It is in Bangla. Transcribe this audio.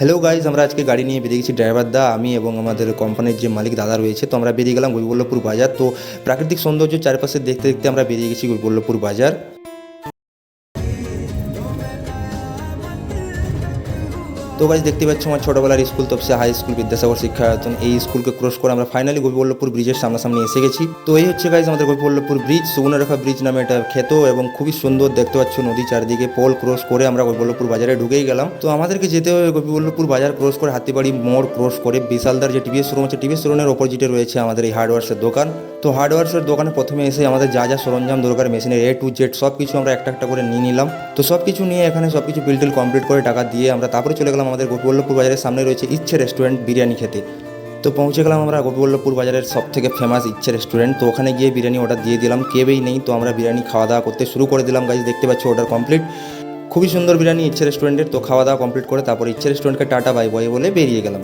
হ্যালো গাইজ, আমরা আজকে গাড়ি নিয়ে বেরিয়ে গেছি ড্রাইভার দা, আমি এবং আমাদের কোম্পানির যে মালিক দাদা রয়েছে। তো আমরা বেরিয়ে গেলাম গোপীবল্লভপুর বাজার। তো প্রাকৃতিক সৌন্দর্য চারপাশে দেখতে দেখতে আমরা বেরিয়ে গেছি গোপীবল্লভপুর বাজার। তো গাইজ দেখতে পাচ্ছ আমার ছোটোবেলার school Topsia high school Vidyasagar Shikshayatan. এই স্কুলকে ক্রস করে আমরা ফাইনালি গোপীবল্লভপুর ব্রিজের সামনাসামনি এসে গেছি। তো এই হচ্ছে গাইজ আমাদের গোপীবল্লভপুর ব্রিজ, সুবর্ণরেখা ব্রিজ নামে এটা খ্যাত এবং খুবই সুন্দর দেখতে পাচ্ছ নদী চারদিকে। পোল ক্রস করে আমরা গোপীবল্লভপুর বাজারে ঢুকেই গেলাম। তো আমাদেরকে যেতে হবে গোপীবল্লভপুর বাজার ক্রস করে হাতিবাড়ি মোড় ক্রস করে বিশালদার যে টিভিএস শোরুম আছে, টিভিএস শোরুমের অপোজিটে রয়েছে আমাদের এই হার্ডওয়্যার্সের দোকান। তো হার্ডওয়্যার্সের দোকানে প্রথমে এসে আমাদের যা যা সরঞ্জাম দরকার মেশিনের A to Z সব কিছু আমরা একটা একটা করে নিয়ে নিলাম। তো সব কিছু নিয়ে এখানে সব কিছু বিল কমপ্লিট করে টাকা দিয়ে আমরা তারপরে চলে গেলাম আমাদের গোপীবল্লভপুর বাজারের সামনে রয়েছে ইচ্ছে রেস্টুরেন্ট বিরিয়ানি খেতে। তো পৌঁছে গেলাম আমরা গোপীবল্লভপুর বাজারের সব থেকে ফেমাস ইচ্ছে রেস্টুরেন্ট। তো ওখানে গিয়ে বিরিয়ানি অর্ডার দিয়ে দিলাম, কেউই নেই। তো আমরা বিরিয়ানি খাওয়া দাওয়া করতে শুরু করে দিলাম। গাইজ দেখতে পাচ্ছ অর্ডার কমপ্লিট। খুবই সুন্দর বিরিয়ানি ইচ্ছে রেস্টুরেন্টের। তো খাওয়া দাওয়া কমপ্লিট করে তারপর ইচ্ছে রেস্টুরেন্টকে টাটা বাই বাই বলে বেরিয়ে গেলাম।